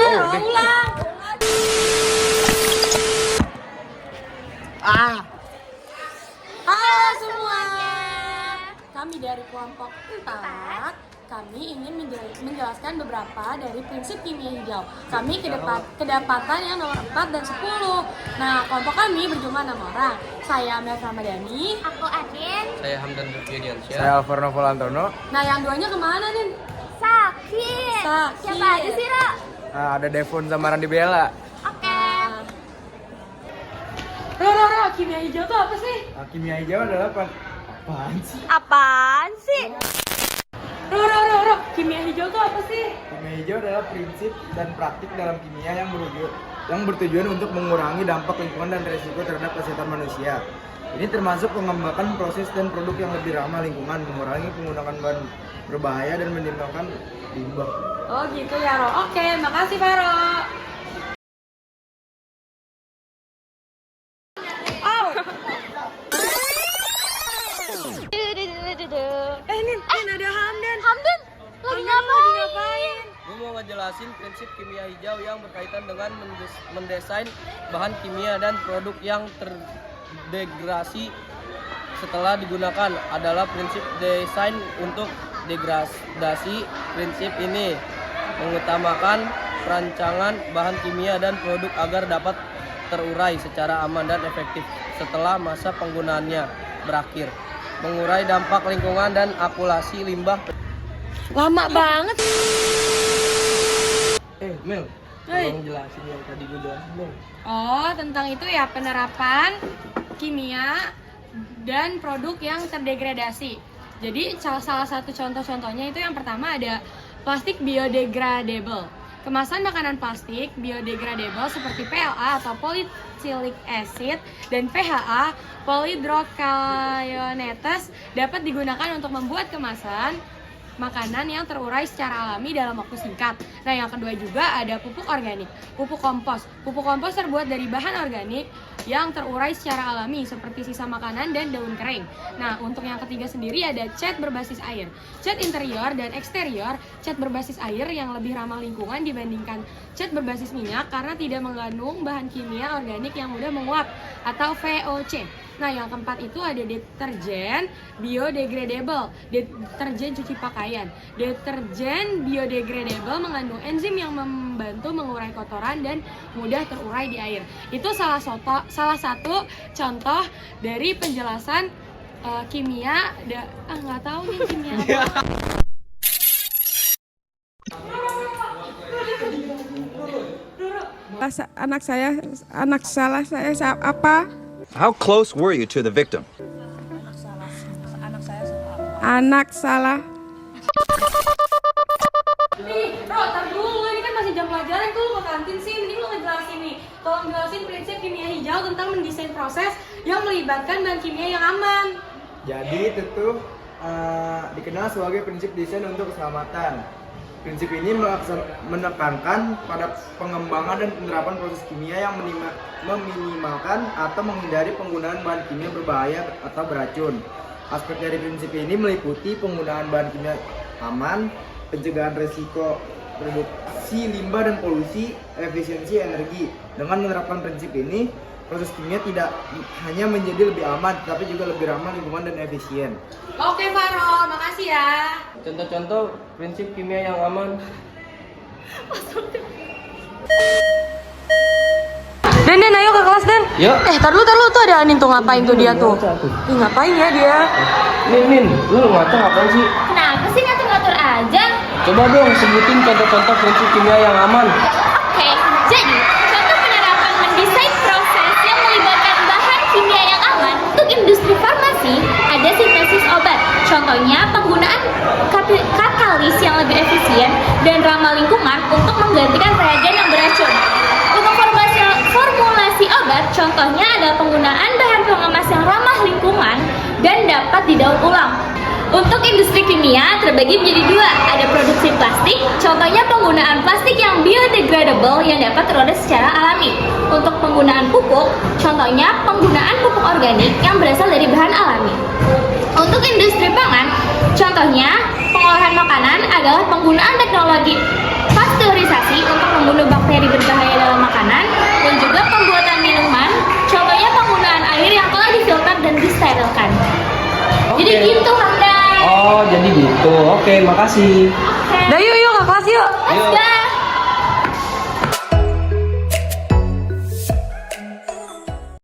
ulang. Halo semua. Kami dari kelompok 4, kami ingin menjelaskan beberapa dari prinsip kimia hijau. Kami kedapatan yang nomor 4 dan 10. Nah, kelompok kami berjumlah 6 orang. Saya Mel Ramadhani. Aku Adin. Saya Hamdan Rufyadiansyah. Saya Alvarno Volantono. Nah, yang duanya kemana nih? Sakit. Siapa aja sih, Ra? Ada Devon sama Randi Bella. Oke. Ro, kimia hijau tuh apa sih? Kimia hijau adalah apaan sih? Apaan sih? Ro, kimia hijau tuh apa sih? Kimia hijau adalah prinsip dan praktik dalam kimia yang bertujuan untuk mengurangi dampak lingkungan dan resiko terhadap kesehatan manusia. Ini termasuk pengembangan proses dan produk yang lebih ramah lingkungan, mengurangi penggunaan bahan berbahaya dan menimbulkan limbah. Oh gitu ya, Ro. Oke, makasih Pak Ro. Nin, ada Hamdan. Hamdan, lagi ngapain? Gue mau ngejelasin prinsip kimia hijau yang berkaitan dengan mendesain bahan kimia dan produk yang terdegradasi setelah digunakan adalah prinsip desain untuk degradasi. Prinsip ini mengutamakan perancangan bahan kimia dan produk agar dapat terurai secara aman dan efektif setelah masa penggunaannya berakhir, mengurai dampak lingkungan dan akumulasi limbah. Lama banget. Mel, Hei. tolong jelasin yang tadi gue jelasin dong. Oh, tentang itu ya, penerapan kimia dan produk yang terdegradasi. Jadi salah satu contoh-contohnya itu yang pertama ada plastik biodegradable. Kemasan makanan plastik biodegradable seperti PLA atau polycylic acid dan PHA polyhydrocollonetes dapat digunakan untuk membuat kemasan makanan yang terurai secara alami dalam waktu singkat. Nah, yang kedua juga ada pupuk organik, pupuk kompos. Pupuk kompos terbuat dari bahan organik yang terurai secara alami seperti sisa makanan dan daun kering. Nah, untuk yang ketiga sendiri ada cat berbasis air. Cat interior dan eksterior, cat berbasis air yang lebih ramah lingkungan dibandingkan cat berbasis minyak karena tidak mengandung bahan kimia organik yang mudah menguap atau VOC. Nah, yang keempat itu ada deterjen biodegradable, deterjen cuci pakaian. Deterjen biodegradable mengandung enzim yang membantu mengurai kotoran dan mudah terurai di air. Itu salah satu contoh dari penjelasan kimia. Nggak tahu nih kimia apa. Anak salah saya apa? How close were you to the victim? Anak salah. Nih, Bro, tar dulu, ini kan masih jam pelajaran, tuh lu ke kantin sih, mending lu ngejelasin nih. Tolong jelasin prinsip kimia hijau tentang mendesain proses yang melibatkan bahan kimia yang aman. Jadi itu tuh dikenal sebagai prinsip desain untuk keselamatan. Prinsip ini menekankan pada pengembangan dan penerapan proses kimia yang meminimalkan atau menghindari penggunaan bahan kimia berbahaya atau beracun. Aspek dari prinsip ini meliputi penggunaan bahan kimia aman, pencegahan risiko produksi limbah dan polusi, efisiensi energi. Dengan menerapkan prinsip ini, proses kimia tidak hanya menjadi lebih aman, tapi juga lebih ramah lingkungan dan efisien. Oke, Faro, makasih ya. Contoh-contoh prinsip kimia yang aman. Dan ayo ke kelas, Dan. Yuk. Tar lu tuh ada Anin tuh, ngapain tuh dia tuh? Ih, ngapain ya dia? Min, lu ngaca ngapain sih? Kenapa sih ngatur-ngatur aja? Coba dong sebutin contoh-contoh prinsip kimia yang aman. Oke, jadi contoh penerapan mendesain proses yang melibatkan bahan kimia yang aman untuk industri farmasi ada sintesis obat. Contohnya penggunaan katalis yang lebih efisien dan ramah lingkungan untuk menggantikan reagen yang beracun. Untuk formulasi obat, contohnya adalah penggunaan bahan pengemas yang ramah lingkungan dan dapat didaur ulang. Untuk industri kimia terbagi menjadi dua, ada produksi plastik, contohnya penggunaan plastik yang biodegradable yang dapat terurai secara alami. Untuk penggunaan pupuk, contohnya penggunaan pupuk organik yang berasal dari bahan alami. Untuk industri pangan, contohnya pengolahan makanan adalah penggunaan teknologi pasteurisasi untuk membunuh bakteri Oke, makasih. Dah yuk ke kelas yuk. Let's go.